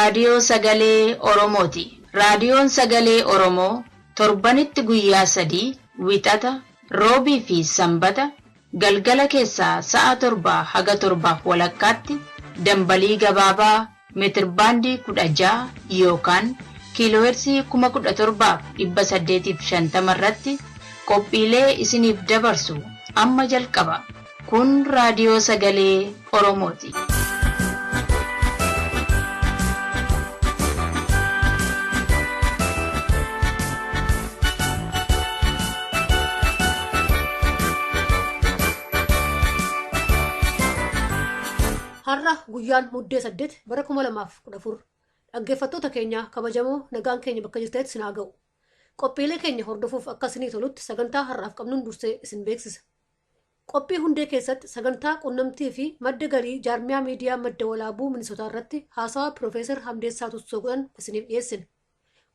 Raadiyoo Sagalee Oromooti. Raadiyoon Sagalee Oromoo torbanitti guyyaa 3 wixata, roobii fi sanbata galgala keessaa sa'a 7 haga 7:00 dambalii gabaabaa meetirbaandii 16 yookaan kiiloohertzii 17,850 irratti qophiilee isiniif dabarsu amma jalqaba. Kun Raadiyoo Sagalee Oromooti. Har'a guyyaan muddee 8 bara 2014 dhaggeeffattoota keenya kabajamoo nagaan keenya bakka jirteetti isin haa ga'u. Qophiilee keenya hordofuuf akka isinii tolutti sagantaa har'aaf qabnuun dursee isin beeksisa. Qophii hundee keessatti sagantaa quunnamtii fi madda galii jaarmiyaa miidiyaa madda walaabuu Minisootaa irratti haasawaa Piroofeesar Hamdeessaa Tussoo godhan isiniif dhiyeessina.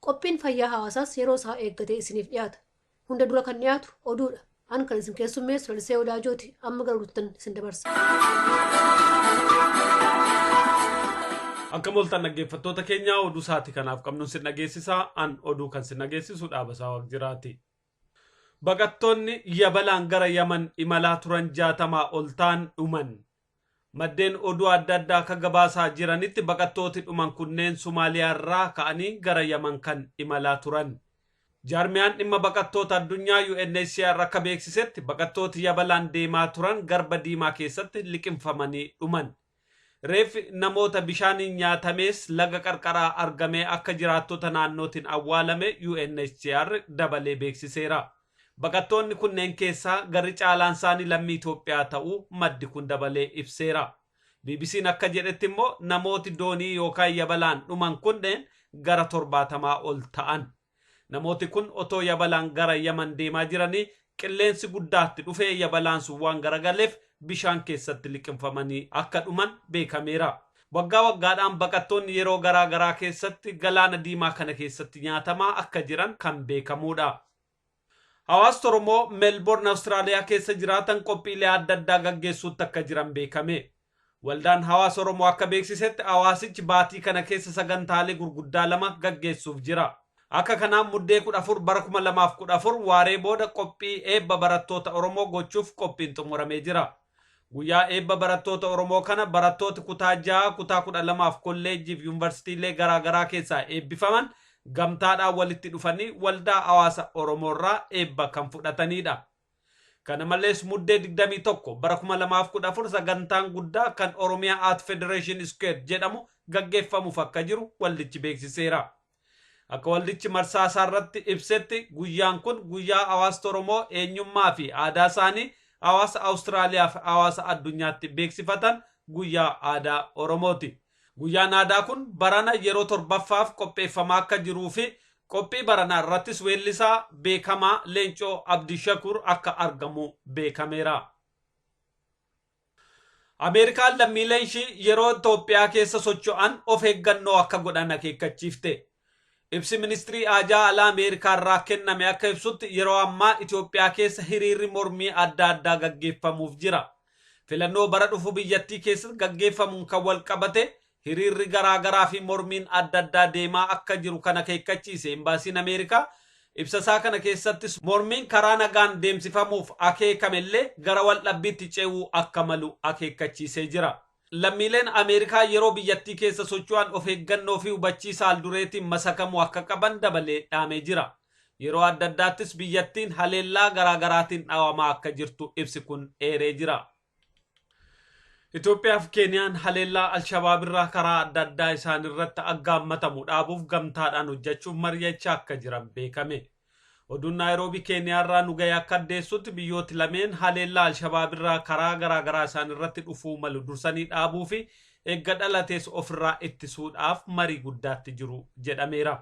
Qophiin fayyaa hawaasaas yeroo isaa eeggatee isiniif dhiyaata. Hunda dura kan dhiyaatu oduudha. An kan isin keessummeessu Lalisee Odaajooti. Amma garuuttan isin dabarsa. Akka moltan dhaggeeffattoota keenya oduu sa'aatii kanaaf qabnuun sin dhageessisaa. An oduu kan sin dhageessisu Dhaabasaa Waaqjiraati. Baqattoonni yabalaan gara Yaman imalaa turan 60 ol ta'an dhuman. Maddeen oduu adda addaa akka gabaasaa jiranitti baqattooti dhuman kunneen Somaaliyaa irraa ka'anii gara Yaman kan imalaa turan. Jaarmiyaan dhimma baqattoota addunyaa UNHCR akka beeksisetti baqattooti yabalaan deemaa turan Garba Diimaa keessatti liqimfamanii dhuman. Reeffi namoota bishaaniin nyaatamees laga qarqaraa argamee akka jiraattota naannootiin awwaalame UNHCR dabalee beeksiseera. Baqattoonni kunneen keessaa garri caalaan isaanii lammii Itoophiyaa ta'uu maddi kun dabalee ibseera. BBC'n akka jedhetti immoo namooti doonii yookaan yabalaan dhuman kunneen gara 70 ol ta'an. Namooti kun otoo yabalaan gara Yaman deemaa jiranii qilleensi guddaatti dhufee yabalaan sun waan garagaleef bishaan keessatti liqimfamanii akka dhuman beekameera. Waggaa waggaadhaan baqattoonni yeroo garaa garaa keessatti galaana diimaa kana keessatti nyaatamaa akka jiran kan beekamuudha. Hawaasni Oromoo Melbourne Austraaliyaa keessa jiraatan qophiilee adda addaa gaggeessuutti akka jiran beekame. Waldaan Hawaasa Oromoo akka beeksisetti hawaasichi baatii kana keessa sagantaalee gurguddaa 2 gaggeessuuf jira. Akka kanaan muddee 14 bara 2014 waaree booda qophii eebba barattoota Oromoo gochuuf qophiin xumuramee jira. Guyyaa eebba barattoota Oromoo kana barattooti kutaa 6, kutaa 12 kolleejjii fi yuunivarsiitiilee garaa garaa keessaa eebbifaman gamtaadhaan walitti dhufanii waldaa hawaasa Oromoo irraa eebba kan fudhatanidha. Kana malees muddee 21 bara 2014 sagantaan guddaa kan Oromiyaa Art Federation Square jedhamu gaggeeffamuuf akka jiru waldichi beeksiseera. Akka waldichi marsaa isaa irratti ibsetti guyyaan kun guyyaa hawaasa Oromoo eenyummaa fi aadaa isaanii hawaasa Awustiraaliyaa fi hawaasa addunyaatti beeksifatan guyyaa aadaa Oromooti. Guyyaan aadaa kun barana yeroo 7ffaaf qopheeffamaa akka jiruu fi qophii baranaa irrattis weellisaa beekamaa Leencoo Abdishakur akka argamu beekameera. Ameerikaan lammiileen ishii yeroo Itoophiyaa keessa socho'an of eeggannoo akka godhan akeekkachiifte. Ibsi ministirii haajaa alaa Ameerikaa irraa kenname akka ibsutti yeroo ammaa Itoophiyaa keessa hiriirri mormii adda addaa gaggeeffamuuf jira. Filannoo bara dhufu biyyattii keessatti gaggeeffamuun kan wal qabate hiriirri garaa garaa fi mormiin adda addaa deemaa akka jiru kan akeekkachiise embaasiin Ameerikaa ibsa isaa kana keessattis mormiin karaa nagaan deemsifamuuf akeekamellee gara wal dhabbiitti ce'uu akka malu akeekkachiisee jira. Lammiileen Ameerikaa yeroo biyyattii keessa socho'an of eeggannoo fi hubachiisa aldureetiin masakamuu akka qaban dabalee dhaamee jira. Yeroo adda addaattis biyyattiin haleellaa garaa garaatiin dhaawamaa akka jirtu ibsi kun eeree jira. Itoophiyaa fi Keeniyaan haleellaa Alshabaab irraa karaa adda addaa isaan irratti aggaammatamu dhaabuuf gamtaadhaan hojjechuuf mari'achaa akka jiran beekame. Oduun Naayiroobii Keeniyaa irraa nu ga'e akka addeessutti biyyooti lameen haleellaa Alshabaab irraa karaa garaa garaa isaan irratti dhufuu malu dursanii dhaabuu fi eegga dhalatees ofirraa ittisuudhaaf marii guddaatti jiru jedhameera.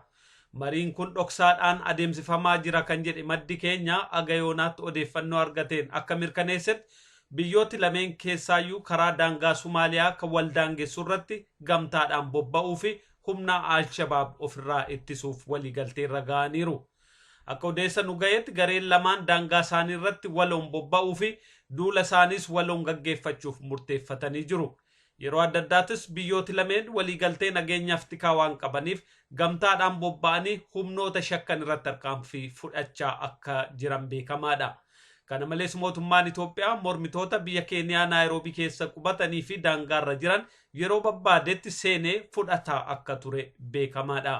Mariin kun dhoksaadhaan adeemsifamaa jira kan jedhe maddi keenya agayoonaatti odeeffannoo argateen akka mirkaneessetti biyyooti lameen keessaayyuu karaa daangaa Somaaliyaa kan waldaangessu irratti gamtaadhaan bobba'uu fi humna Alshabaab ofirraa ittisuuf waliigalteerra ga'aniiru. Akka odeessa nu ga'etti gareen lamaan daangaa isaanii irratti waloon bobba'uu fi duula isaaniis waloon gaggeeffachuuf murteeffatanii jiru. yeroo adda addaatis biyyooti lameen waliigaltee nageenyaaf tikaa waan qabaniif gamtaadhaan bobba'anii humnoota shakkan irratti tarkaanfii fudhachaa akka jiran beekamaadha. Kana malees mootummaan Itoophiyaa mormitoota biyya Keeniyaa Naayiroobii keessa qubatanii fi daangaarra jiran yeroo barbaadetti seenee fudhataa akka ture beekamaadha.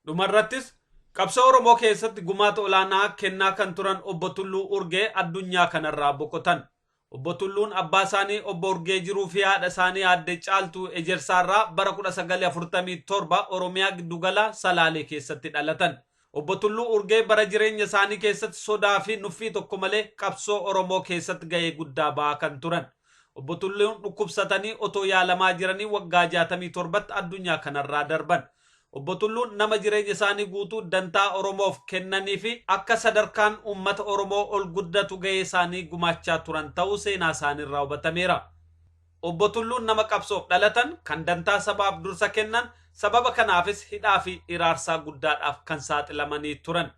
Dhumarrattis qabsoo Oromoo keessatti gumaata olaanaa kennaa kan turan obbo Tulluu Urgee addunyaa kanarraa boqotan. Obbo Tulluun abbaa isaanii obbo Urgee jiruu fi haadha isaanii aadde Caaltuu Ejersaarraa bara 1947 Oromiyaa giddugala Salaalee keessatti dhalatan. Obbo Tulluu Urgee bara jireenya isaanii keessatti sodaa fi nuffii tokko malee qabsoo Oromoo keessatti gahee guddaa ba'aa kan turan. Obbo Tulluun dhukkubsatanii otoo yaalamaa jiranii waggaa 67tti addunyaa kanarraa darban. Obbo Tulluun nama jireenya isaanii guutuu dantaa Oromoof kennanii fi akka sadarkaan uummata Oromoo ol guddatu gahee isaanii gumaachaa turan ta'uu seenaa isaaniirraa hubatameera. Obbo Tulluun nama qabsoof dhalatan kan dantaa sabaaf dursa kennan sababa kanaafis hidhaa fi iraarsaa guddaadhaaf kan saaxilamanii turan.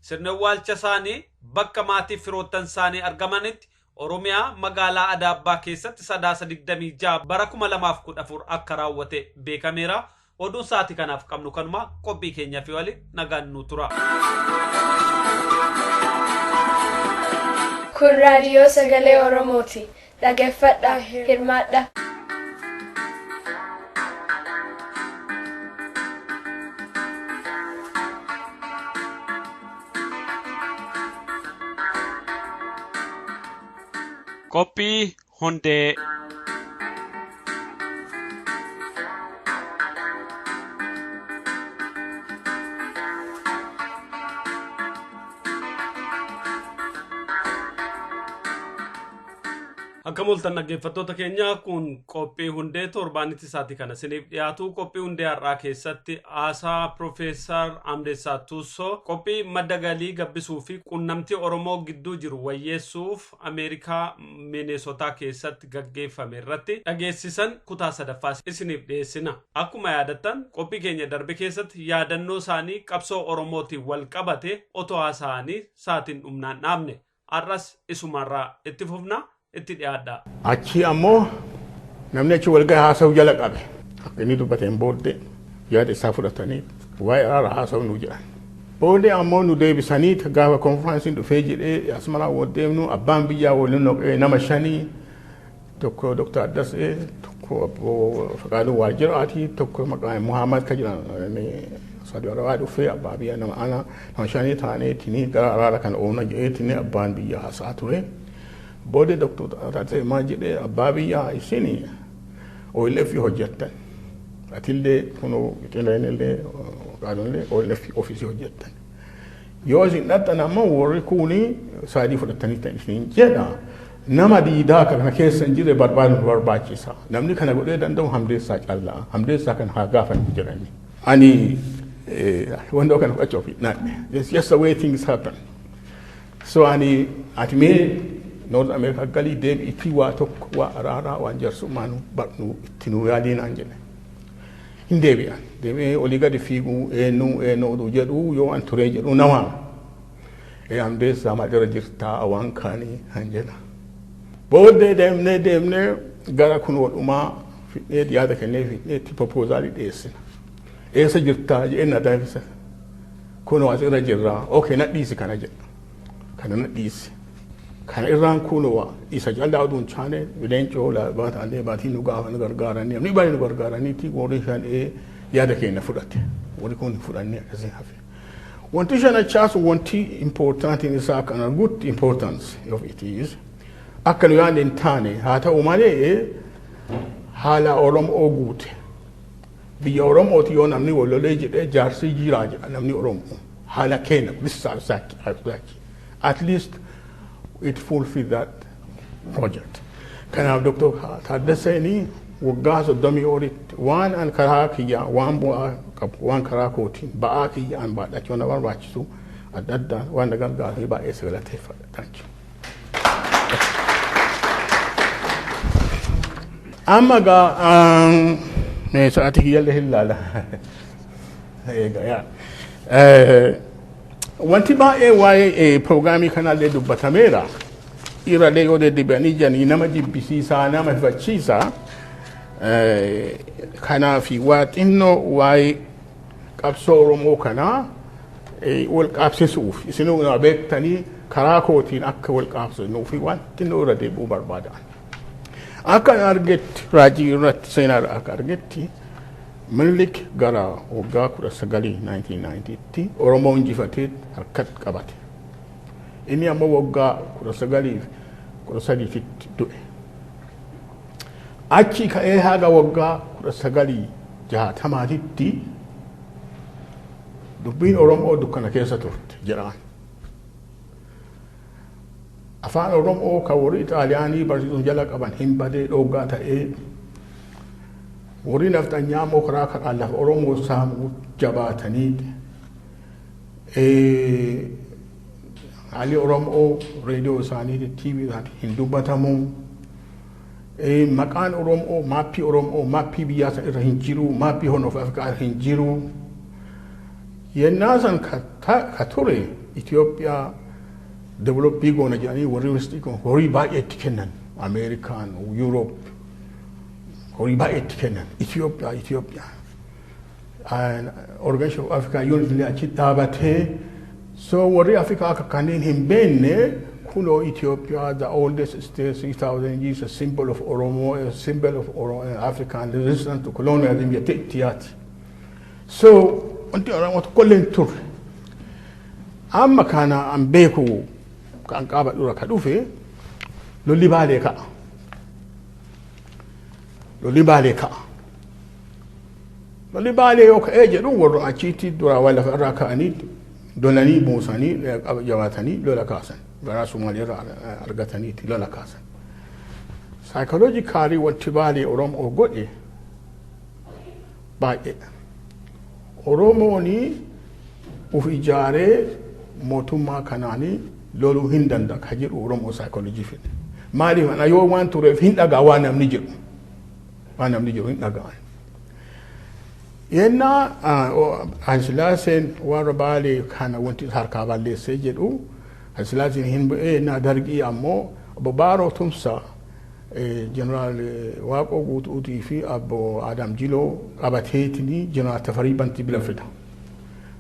Sirni awwaalcha isaanii bakka maatii firoottan isaanii argamanitti Oromiyaa magaalaa Adaabbaa keessatti 26 bara 2014 akka raawwate beekameera. Oduun sa'aatii kanaaf qabnu kanuma qophii keenyaa fi waliin nagaan nu tura. Kun raadiyoo sagalee Oromooti. Dhaggeeffadhaa, hirmaadhaa. Qophii hundee. Akka mul'atan dhaggeeffattoota keenya kun qophii hundee torbaanitti sa'aatii kana isiniif dhiyaatu. Qophii hundee har'aa keessatti haasaa Profeesar Amdeessaa Tuussoo qophii madda galii gabbisuu fi quunnamtii Oromoo gidduu jiru wayyeessuuf Ameerikaa Mineesotaa keessatti gaggeeffame irratti dhageessisan kutaa sadaffaa isiniif dhiyeessina. Akkuma yaadattan qophii keenya darbe keessatti yaadannoo isaanii qabsoo Oromootiin wal qabate otoo haasa'anii sa'aatiin dhumnaan dhaabne. Har'as isumarraa itti fufna. Itti dhiyaadha. Achi ammoo namni achi walgahii haasa'u jala qabe. Akka inni dubbateen booddee yaada isaa fudhatanii waa'ee araaraa haasa'u nu jedhan. Booddee ammoo nu deebisanii gaafa konfiraansiin dhufee jedhee Asmaraa wal deemnu abbaan biyyaa waliin noqee nama 5 tokko Dr. Addasee tokko Obbo Faqaaduu Waajjiraatii tokko maqaan Muhammad ka jiran Saudi Arabaa dhufee abbaa biyyaa nama 5 taaneetii gara araara kan oomna jedheetii abbaan biyyaa haasa'aa ture. Bode Dr. Addasee maal jedhee abbaa biyyaa isin OLF hojjettan. Atillee kunoo qineenillee qaadonlee OLF ofiisii hojjettan. Yoo isin dhattan ammoo warri kuni saadii fudhatanii ta'an isin jedha. Nama diidaa kana keessa hin jirre barbaachisa. Namni kana godhee danda'u Hamdeessaa callaa. Hamdeessaa kan haa gaafan jedhani. Ani wanda kana fudhachuu fi naanne. It's just the way things happen. So ani ati mee North America galii deebi'itti waa tokko waa araaraa waan jarsummaanu barnu itti nu yaadiinaan jedhe. Hin deebi'an. Deebi'ee olii gadi fiiguu eenyu jedhu yoo an turee jedhu nama. Hamdeessaa maalirra jirtaa waan kaanii han jedha. Booddee deemnee gara kun walumaa fidhee yaada kennee fidheetti propoozaalii dhiyeessina. Eessa jirtaa jedhee na deebisa. Kun asirra jirraa. Okay na dhiisi kana jedha. Kana na dhiisi. Kana irraan kunoo isa jalaa oduun chaane leencoo la baataalee baatii nu gaafa nu gargaaranii namni baay'ee nu gargaaraniiti warri shan yaada keenya fudhate warri kun fudhannee akkasii hafe. Wanti shan achaasu wanti important isaa kana good importance of it is akka nu yaadne hin taane haa ta'u malee haala Oromoo guute biyya Oromooti yoo namni walolee jedhee jaarsi jiraa jedha namni Oromoo haala keenya bisaasaki at least it fulfill that project. Kanaaf Dr. Taddaseen waggaa 30 olitti waan an karaa kiyyaa waan bu'aa qabu waan karaa kootiin ba'aa kiyyaan baadhachuu na barbaachisu adda addaa waan na gargaaree baay'ee si galateeffadha. Thank you. Amma gaa sa'aatii kiyyallee hin laala. Wanti baay'ee waa'ee piroograamii kanallee dubbatameera. Irralee yoo deddeebi'anii jiranii nama jibbisiisaa nama hifachiisaa Kanaafi waa xinnoo waa'ee qabsoo Oromoo kanaa wal qaabsisuuf isinuu na beektanii karaa kootiin akka wal qaabsinuufi waan xinnoo irra deebi'uu barbaadan. Akka argetti raajii irratti seenaa akka argetti Minilik gara waggaa 1990tti Oromoo injifatee harkatti qabate. Inni ammoo waggaa 1913tti du'e. Achi ka'ee haga waggaa 1960tti dubbiin Oromoo dukkana keessa turte jedhaan. Afaan Oromoo kan warri Xaaliyaanii barsiisuun jala qaban hin badee dhoogaa ta'ee warri nafxanyaa immoo karaa karaa lafa Oromoo saamuu jabaatanii haalli Oromoo reediyoo isaanii TV isaanii hin dubbatamu. Maqaan Oromoo maappii biyyaa san irra hin jiru, maappii Horn of Afrikaa irra hin jiru. Yennaa san ka ture Itoophiyaa developii goona jedhanii warri westii horii baay'eetti kennan Ameerikaan, Yuuroop horii baay'eetti kennan Itoophiyaa. Organization of Africa Unity illee achi dhaabatee so warri Afrikaa akka kanneen hin beekne kuno Ethiopia, the oldest state, 3,000 years, a symbol of Oromo, a symbol of African resistance to colonialism, yet. So, until I want to call in tour. Amma kana ambeku kan kaba dura kadufe lolli bale yo ka eje dun woro achiti dura wala farra kaani donani musani jawaatani lola kasan gara Somalia argatani lola kasan psychologically wanti bale Oromo godhe baay'ee Oromooni uf ijaaree mootummaa kanaanii loluu hin danda'a ka jedhu Oromoo psychology fide maaliif ana yoo waan tureef hin dhagaa waan namni jedhu hin dhagaa yenna Haayilasillaaseen warra baalee kana wanti harkaa balleessee jedhu Haayilasillaaseen hin bu'ee na dargii ammoo obbo Baaroo Tumsaa Jeneraal Waaqoo Guutuutii fi obbo Adam Jiloo qabateetini Jeneraal Tafarii Bantii bila fida.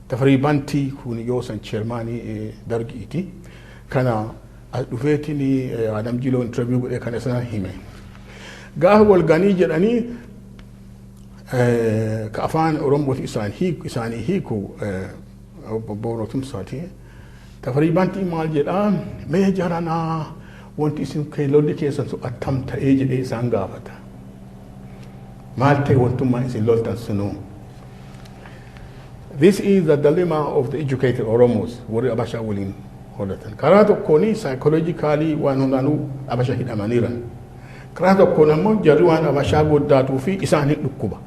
Tafarii Bantii kun yoo san chairmaanii dargiiti. Kana dhufeetini Adam Jiloo interview godhee kana sana hime. Gaafa walganii jedhanii ka afaan Oromooti isaanii hiiku obbo Baaroo Tumsaati. Tafarii Bantii maal jedhaa mee jaranaa wanti isin lolli keessan sun attam ta'ee jedhee isaan gaafata. Maal ta'e wantummaa isin loltan sunuu. This is the dilemma of the educated Oromos warri Abashaa waliin hodhatan. Karaa tokkoon psychologically waan hundaanuu Abashaa hidhamaniiran. Karaa tokkoon ammoo jarri waan Abashaa goddaatuu fi isaan hin dhukkuba.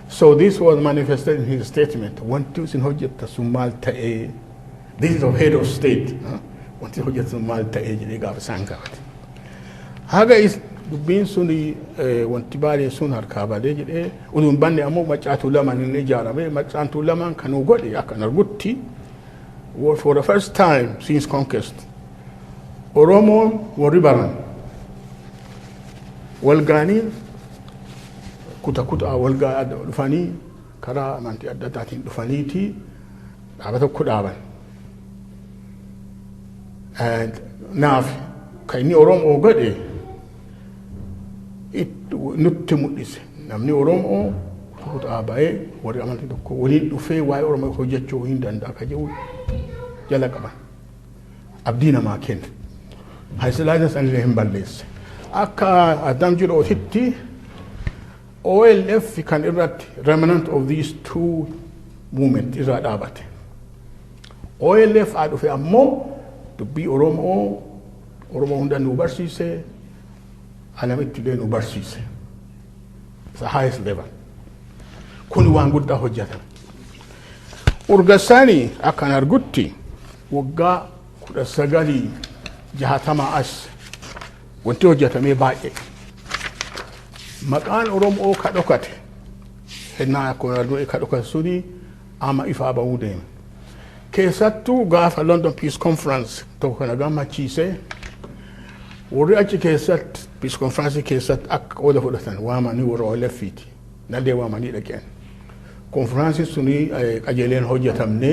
So this was manifested in his statement. Wanti isin hojjetta sun maal ta'ee. This is the head of state. Wanti hojjetu maal ta'ee jedhee gaafa isaan gaafate. Haga dubbiin suni wanti baalee sun harkaa balee jedhee utuun banne ammoo macaatuu lamaan inni ijaarame macaatuu lamaan kan godhe akka argutti for the first time since conquest Oromoon warri baran walgaanii kutaa walgaa dhufanii karaa amantii adda addaatiin dhufaniiti dhaaba tokko dhaaban. Naaf kan inni Oromoo godhe nutti mul'ise namni Oromoo kutaa baay'ee warri amantii tokko waliin dhufee waa'ee Oromoo hojjechuu hin danda'a ka jedhu jala qaban abdii namaa kenna. Haayilasillaaseen sanillee hin balleesse. Akka Adam Jilootitti OLF kan irratti remnant of these two movement irraa dhaabate. OLF haa dhufe ammoo dubbii Oromoo hunda nu barsiise alamitti illee nu barsiise. It's the highest level. Kun waan guddaa hojjetan. Urgasaanii akkan argutti waggaa 1960 as wanti hojjetamee baay'ee. Maqaan Oromoo ka dhokate hennaa akkuma du'e ka dhokate suni amma ifaa ba'uu deema. Keessattuu gaafa London Peace Conference tokko kana gammachiise warri achi keessatti peace conference keessatti akka qooda fudhatan waamanii warra OLF'ti nallee waamanii dhaqeen konferaansiin suni qajeeleen hojjetamne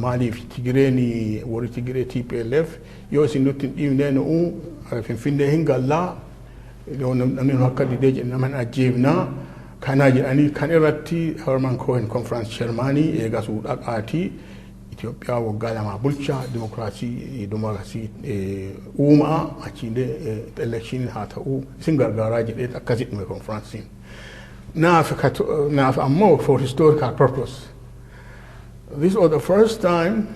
maaliif Tigireen warri Tigiree TPLF yoo isin nutti hin dhiibnee nu'u Finfinnee hin gallaa namni nu akka didee jedhe naman ajjeefnaa kana jedhanii kan irratti Herman Cohen conference chairmanii eegasuu dhaqaatii Itoophiyaa waggaa lama bulchaa dimokiraasii uumaa achiilee election haa ta'u isin gargaaraa jedhee akkasitti dhume konferaansiin. Naaf ammoo for historical purpose. This was the first time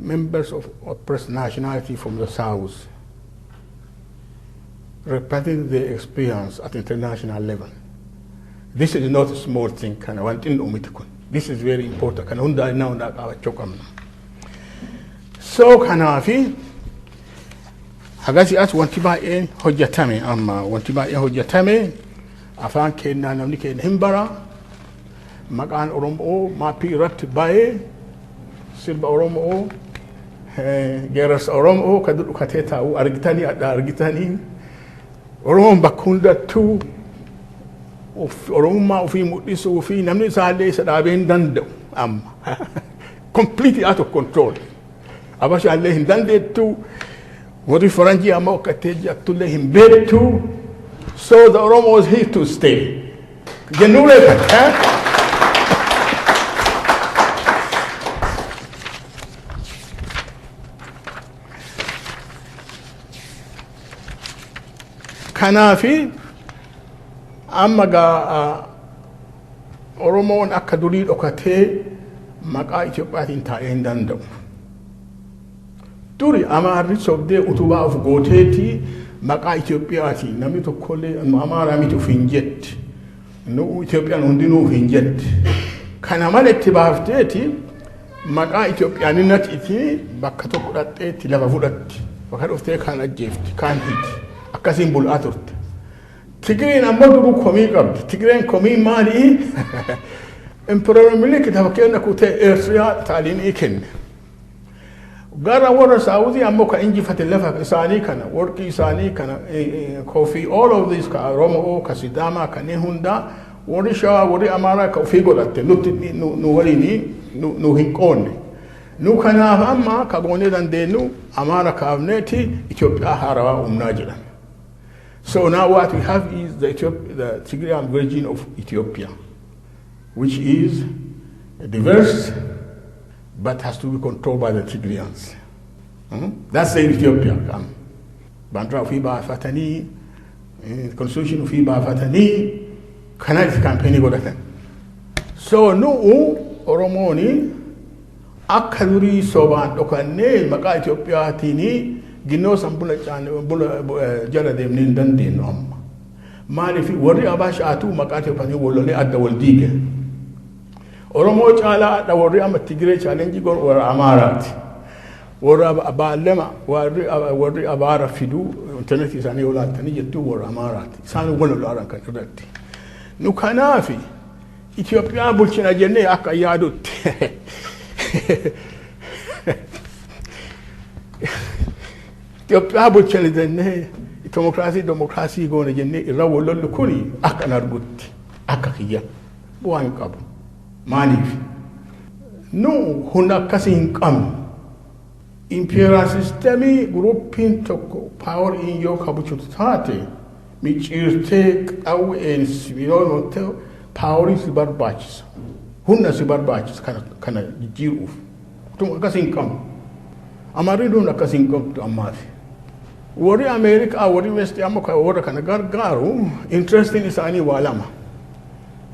members of oppressed nationality from the South represented their experience at international level. This is not a small thing. This is very important. So kanafi hagasi as wanti baay'een hojjetame amma wanti baay'een hojjetame afaan kennaa namni kenna hin bara maqaan Oromoo maappii irratti baay'ee sirba Oromoo geerarsa Oromoo kan dhukatee taa'u argitanii adda argitanii Oromoon bakka hundattuu Oromummaa ofii mul'isuu fi namni isaallee isa dhaabee hin danda'u amma completely out of control abashaallee hin dandeettu warri faranjii amma akkatee jattullee hin beektu so the Oromo is here to stay jennuulee kan kanaafi amma gaa Oromoon akka durii dhokatee maqaa Itoophiyaatiin taa'ee hin danda'u. Duri Amaarri sobdee utubaa of gooteetii maqaa Itoophiyaatiin namni tokkollee Amaaraa miti of hin jetti. Nu Itoophiyaan hundinuu of hin jetti. Kana malatti baafteeti maqaa Itoophiyaaninnati bakka tokko dhaqxeetti lafa fudhatti. Bakka dhuftee kaan ajjeefti kaan hidhi. Akkasiin bul'aa turte. Tigireen ammoo duruu komii qabdi. Tigireen komii maalii? Emperor Milik kitaba kenna kutee Eertiriyaa taalimii kenne. Gara warra Saawuzii ammoo kan injifate lafa isaanii kana, warqii isaanii kana, coffee, all of this ka Oromoo, ka Sidaamaa, kanneen hundaa warri Shawaa, warri Amaaraa ka ofii godhatte nutti nu waliin nu hin qoonne. Nu kanaaf amma ka goonee dandeenyu Amaara kaafneeti Itoophiyaa haarawaa humnaa jedhan. So now what we have is the Tigrian version of Ethiopia, which is diverse but has to be controlled by the Tigrians. That's the Ethiopia. Bandra fi baafatanii, constitution fi baafatanii, kanatti campaign godhatan. So nu Oromooni akka durii sobaan dhokannee maqaa Itoophiyaatiin ginnoo san bula jala deemnee hin dandeenyu amma. Maaliif warri Abaashaatuu maqaa Itoophiyaatiin wallolee adda wal diige. Oromoo caalaa adda warri amma Tigiree challenge godhu warra Amaaraati. Warra Baallema warri Abaara fiduu intarneetii isaanii yoo laaltanii jettuu warra Amaaraati. Isaan wal lolaaran kan irratti. Nu kanaafi Itoophiyaa bulchina jennee akka yaadutti. Itoophiyaa bulchina jennee demokraasii goone jennee irra wallollu kuni akka nargutti akka kiyya bu'aa hin qabu. Maaliif? Nu hunda akkasii hin qabnu. Imperial systemii guruppiin tokko power in yoo kabuchutu taate micciirtee qawween sibiilota powerii si barbaachisa. Hunda si barbaachisa kana jijjiiruuf. Tun akkasii hin qabnu. Amaarri duun akkasii hin qabdu ammaafi. Warri Ameerikaa warri West amma warra kana gargaaru interesting isaanii waa lama.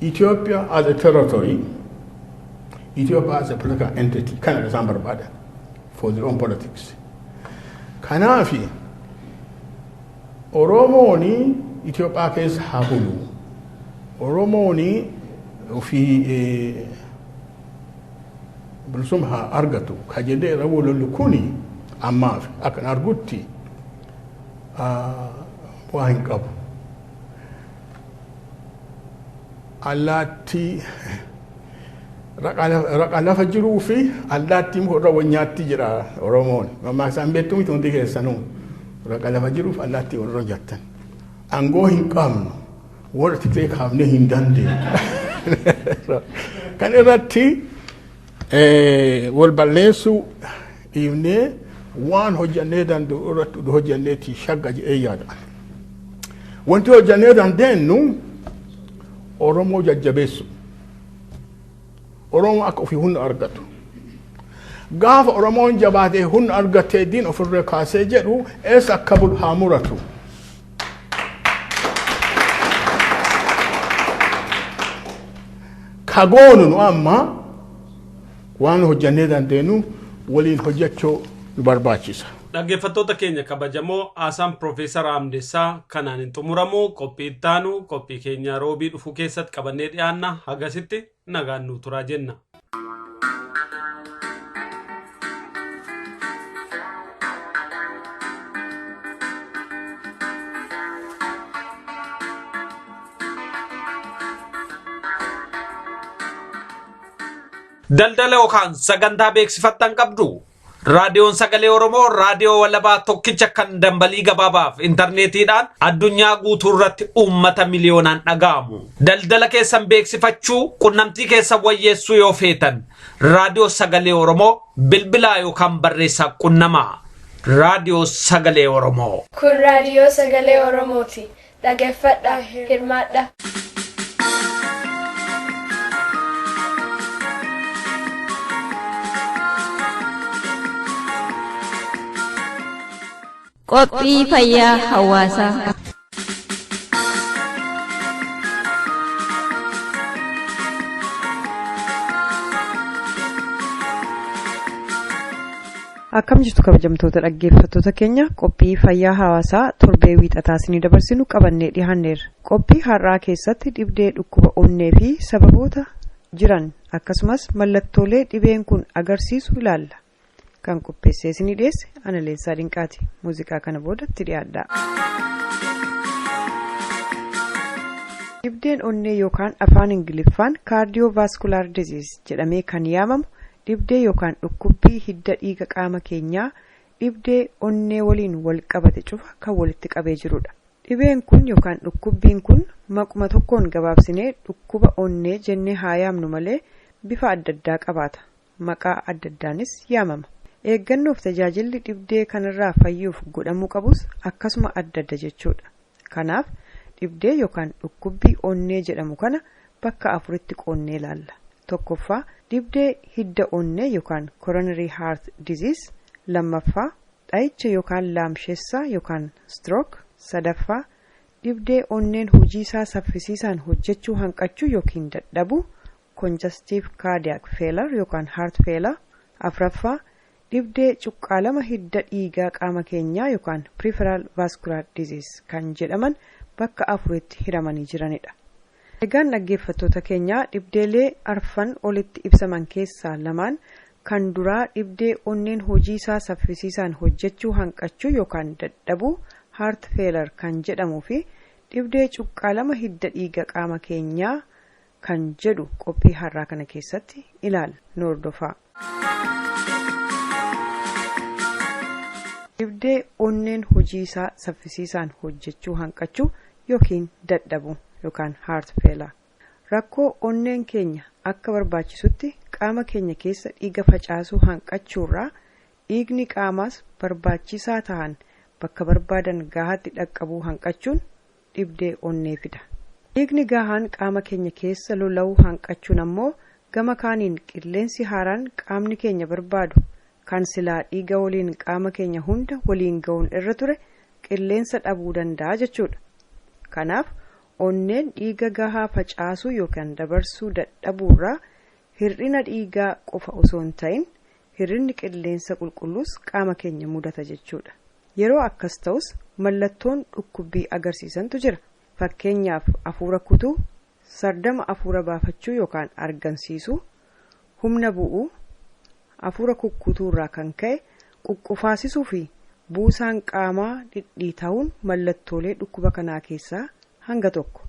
Ethiopia as a territory, Ethiopia as a political entity, kind of isaan barbaadan for their own politics. Kanaafi Oromooni Ethiopia keessa haa bulu. Oromooni ofii bilisummaa haa argatu ka jedhee irra walollu kuni ammaaf akka argutti waa hin qabu. Allaattii raqa lafa jiruu fi allaattiin horra wanyaatti jira Oromoon. Mammaaksan beektu miti hundi keessanuu raqa lafa jiruuf allaattii horra jattan. Angoo hin qabnu warra Tigree kaafnee hin dandeenye. Kan irratti wal balleessuu dhiifnee waan hojjannee danda'u irratti hojjanneetii shagga jedhee yaada. Wanti hojjannee dandeenyu Oromoo jajjabeessu. Oromoo akka ofii humna argatu. Gaafa Oromoon jabaatee humna argatee diin ofirra kaasee jedhu eessa akka bulu haa muratu. Kagoonu nu amma waan hojjannee dandeenyu waliin hojjechuu nu barbaachisa. Dhaggeeffattoota keenya kabajamoo Aasaan Profeesar Amdeessaa kanaan hin xumuramu qophii ittaanu qophii keenya roobii dhufu keessatti qabannee dhiyaanna hagasitti nagaan nu turaa jenna. Daldala yookaan sagantaa beeksifattan qabdu. Raadiyoon Sagalee Oromoo raadiyoo walabaa tokkicha kan dambalii gabaabaaf intarneetiidhaan addunyaa guutuu irratti uummata miliyoonaan dhaga'amu. Daldala keessan beeksifachuu qunnamtii keessan wayyeessuu yoo feetan raadiyoo Sagalee Oromoo bilbilaa yookaan barreessaa qunnamaa. Raadiyoo Sagalee Oromoo. Kun raadiyoo Sagalee Oromooti. Dhaggeeffadhaa hirmaadhaa. Qophii fayyaa hawaasaa. Akkam jirtu kabajamtoota dhaggeeffattoota keenya qophii fayyaa hawaasaa torbee wiixataa isinii dabarsinu qabannee dhiyaanneerra. Qophii har'aa keessatti dhibdee dhukkuba onnee fi sababoota jiran akkasumas mallattoolee dhibeen kun agarsiisu ilaalla. Kan qopheessee isinii dhiyeesse ana Leensaa Dinqaati. Muuziqaa kana boodatti dhiyaadhaa. Dhibdeen onnee yookaan afaan Ingiliffaan kaardiyoovaaskuulaar diziis jedhamee kan yaamamu dhibdee yookaan dhukkubbii hidda dhiiga qaama keenyaa dhibdee onnee waliin wal qabate cufa kan walitti qabee jirudha. Dhibeen kun yookaan dhukkubbiin kun maquma tokkoon gabaabsinee dhukkuba onnee jennee haa yaamnu malee bifa adda addaa qabaata. Maqaa adda addaanis yaamama. Eeggannoof tajaajilli dhibdee kanarraa fayyuuf godhamuu qabus akkasuma adda adda jechuudha. Kanaaf dhibdee yookaan dhukkubbii onnee jedhamu kana bakka afuritti qoonnee ilaalla. Tokkoffaa dhibdee hidda onnee yookaan coronary heart disease. Lammaffaa dha'icha yookaan laamshessaa yookaan stroke. Sadaffaa dhibdee onneen hojii isaa saffisiisaan hojjechuu hanqachuu yookiin dadhabuu congestive cardiac failure yookaan heart failure. Afraffaa dhibdee cuqqaalama hidda dhiigaa qaama keenyaa yookaan peripheral vascular disease kan jedhaman bakka afuritti hiramanii jiranidha. Egaan dhaggeeffattoota keenyaa dhibdeelee arfan olitti ibsaman keessaa lamaan kan duraa dhibdee onneen hojii isaa saffisiisaan hojjechuu hanqachuu yookaan dadhabuu heart failure kan jedhamuu fi dhibdee cuqqaalama hidda dhiiga qaama keenyaa kan jedhu qophii har'aa kana keessatti ilaalla. Nu hordofaa. Dhibdee onneen hojii isaa saffisiisaan hojjechuu hanqachuu yookiin dadhabuu yookaan heart failure. Rakkoo onneen keenya akka barbaachisutti qaama keenya keessa dhiiga facaasuu hanqachuurraa dhiigni qaamaas barbaachisaa ta'an bakka barbaadan gahaatti dhaqqabuu hanqachuun dhibdee onnee fida. Dhiigni gahaan qaama keenya keessa lola'uu hanqachuun ammoo gama kaaniin qilleensi haaraan qaamni keenya barbaadu kan silaa dhiiga waliin qaama keenya hunda waliin ga'uun irra ture qilleensa dhabuu danda'a jechuudha. Kanaaf onneen dhiiga gahaa facaasuu yookaan dabarsuu dadhabuurraa hir'ina dhiigaa qofa osoo hin ta'in hir'inni qilleensa qulqulluus qaama keenya mudata jechuudha. Yeroo akkas ta'us mallattoon dhukkubbii agarsiisantu jira. Fakkeenyaaf afuura kutuu, sardama afuura baafachuu yookaan argamsiisuu, humna bu'uu, afuura kukkutuurraa kan ka'e quqqufaasisuu fi buusaan qaamaa dhidhiita'uun mallattoolee dhukkuba kanaa keessaa hanga tokko.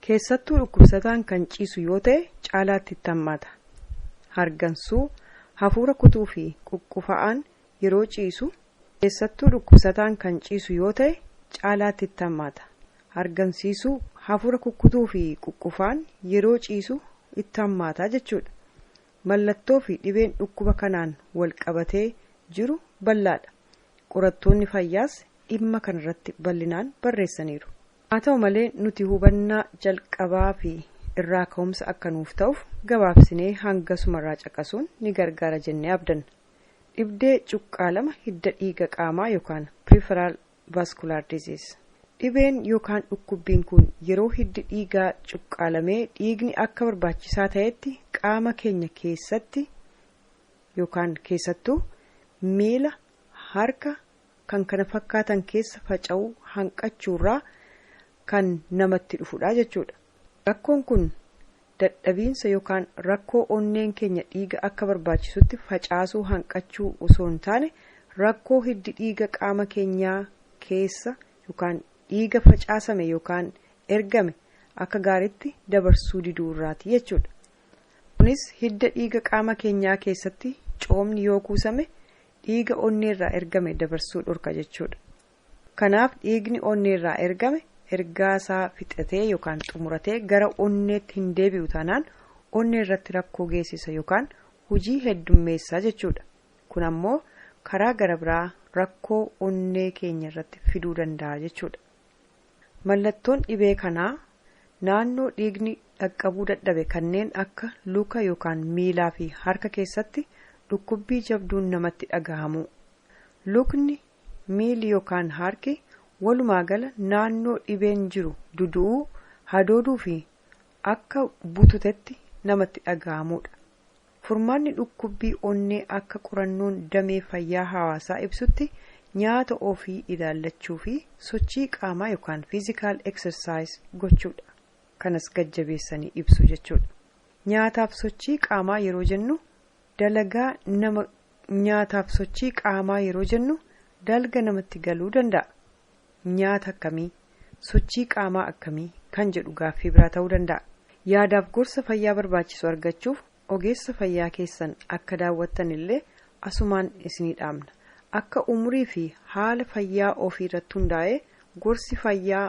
Keessattuu dhukkubsataan kan ciisu yoo ta'e caalaatti hammaata. hargansuu, hafuura kutuu fi quqqufa'aan yeroo ciisu keessattuu dhukkubsataan kan ciisu yoo ta'e caalaatti itti hammaata. Hargansiisuu, hafuura kukkutuu fi quqqufaan yeroo ciisu itti hammaata jechuudha. Mallattoo fi dhibeen dhukkuba kanaan wal qabatee jiru bal'aadha. Qorattoonni fayyaas dhimma kanarratti bal'inaan barreessaniiru. Haa ta'u malee nuti hubannaa jalqabaa fi irraa ka'umsa akka nuuf ta'uuf gabaabsinee hangasumarraa caqasuun ni gargaara jennee abdanna. Dhibdee cuqqaalama hidda dhiiga qaamaa yookaan peripheral vascular disease. Dhibeen yookaan dhukkubbiin kun yeroo hiddi dhiigaa cuqqaalamee dhiigni akka barbaachisaa ta'etti qaama keenya keessatti yookaan keessattuu miila, harka kan kana fakkaatan keessa faca'uu hanqachuurraa kan namatti dhufudha jechuudha. Rakkoon kun dadhabiinsa yookaan rakkoo onneen keenya dhiiga akka barbaachisutti facaasuu hanqachuu osoo hin taane rakkoo hiddi dhiiga qaama keenyaa keessa yookaan dhiiga facaasame yookaan ergame akka gaariitti dabarsuu diduurraati jechuudha. Kunis hidda dhiiga qaama keenyaa keessatti coomni yoo kuusame dhiiga onneerraa ergame dabarsuu dhorka jechuudha. Kanaaf dhiigni onneerraa ergame ergaasaa fixatee yookaan xumuratee gara onneetti hin deebi'u taanaan onneerratti rakkoo geessisa yookaan hojii heddummeessaa jechuudha. Kun ammoo karaa gara biraa rakkoo onnee keenya irratti fiduu danda'a jechuudha. Mallattoon dhibee kanaa naannoo dhiigni dhaqqabuu dadhabe kanneen akka luka yookaan miilaa fi harka keessatti dhukkubbii jabduun namatti dhagahamu. Lukni, miilli yookaan harki walumaa gala naannoo dhibeen jiru dudu'uu, hadooduu fi akka bututetti namatti dhagahamudha. Furmaanni dhukkubbii onnee akka qorannoon damee fayyaa hawaasaa ibsutti nyaata ofii ilaallachuu fi sochii qaamaa yookaan physical exercise gochuudha. Kanas gajjabeessanii ibsu jechuudha. Nyaataaf sochii qaamaa yeroo jennu dalga namatti galuu danda'a. Nyaata akkamii, sochii qaamaa akkamii kan jedhu gaaffii biraa ta'uu danda'a. Yaadaaf gorsa fayyaa barbaachisu argachuuf ogeessa fayyaa keessan akka daawwattan illee asumaan isinii dhaamna. Akka umurii fi haala fayyaa ofii irratti hundaa'ee gorsi fayyaa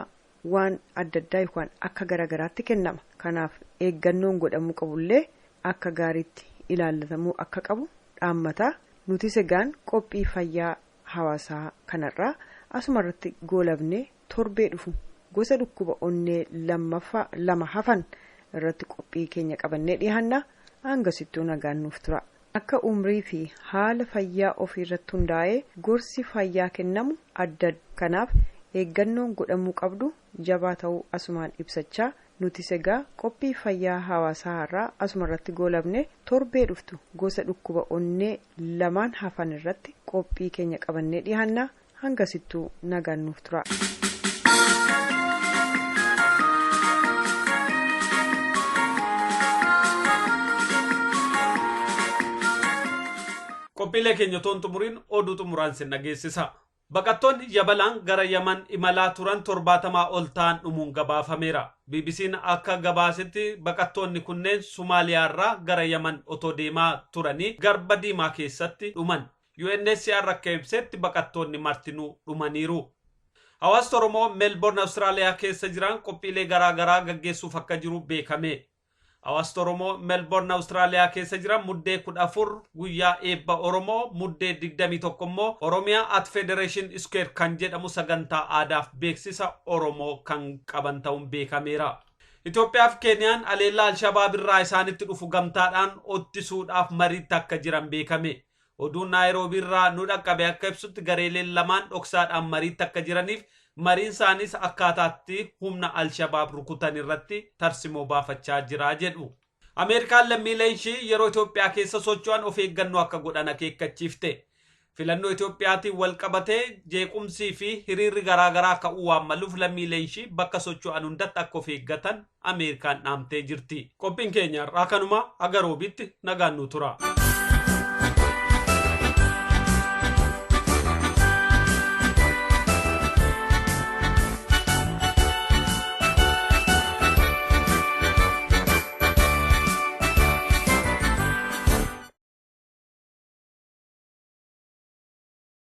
waan adda addaa yookaan akka garagaraatti kennama. Kanaaf eeggannoon godhamuu qabullee akka gaariitti ilaallatamuu akka qabu dhaammataa. Nuti segaan qophii fayyaa hawaasaa kanarraa asumarratti goolabnee torbee dhufu gosa dhukkuba onnee lama hafan irratti qophii keenya qabannee dhiyaanna. Hangasittuu nagaan nuuf tura. Akka umrii fi haala fayyaa ofii irratti hundaa'ee gorsi fayyaa kennamu adda. Kanaaf eeggannoon godhamuu qabdu jabaa ta'uu asumaan ibsachaa nuti segaa qophii fayyaa hawaasaa irraa asumarratti goolabne torbee dhuftu gosa dhukkuba onnee lamaan hafan irratti qophii keenya qabannee dhiyaanna. Hangasittuu nagaan nuuf tura. Qophiilee keenya toon xumuriin oduu xumuraan sin dhageessisa. Baqattoonni Yabalaan gara Yaman imalaa turan 70 ol ta'an dhumuun gabaafameera. BBC'n akka gabaasetti baqattoonni kunneen Somaaliyaarraa gara Yaman otoo deemaa turanii Garba Diimaa keessatti dhuman. UNHCR akka ibsetti baqattoonni martinuu dhumaniiru. Hawaasni Oromoo Melbourne Austraaliyaa keessa jiran qophiilee garaagaraa gaggeessuuf akka jiru beekame. Hawaasni Oromoo Melbourne Austraaliyaa keessa jiran muddee 14 guyyaa eebba Oromoo, muddee 21 immoo Oromiyaa at Federation Square kan jedhamu sagantaa aadaaf beeksisa Oromoo kan qaban ta'uun beekameera. Itoophiyaa fi Keeniyaan aleellaa Alshabaab irraa isaanitti dhufu gamtaadhaan ittisuudhaaf mariitti akka jiran beekame. Oduun Naayiroobii irraa nu dhaqqabe akka ibsutti gareeleen lamaan dhoksaadhaan mariitti akka jiraniif mariin isaanis akkaataatti humna Alshabaab rukutan irratti tarsimoo baafachaa jira jedhu. Ameerikaan lammiileen ishii yeroo Itoophiyaa keessa socho'an of eeggannoo akka godhan akeekkachiifte. Filannoo Itoophiyaatiin wal qabatee jeequmsii fi hiriirri garaagaraa ka'uu waan maluuf lammiileen ishii bakka socho'an hundatti akka of eeggatan Ameerikaan dhaamtee jirti. Qophiin keenya har'aa kanuma agaroobitti nagaan nu tura.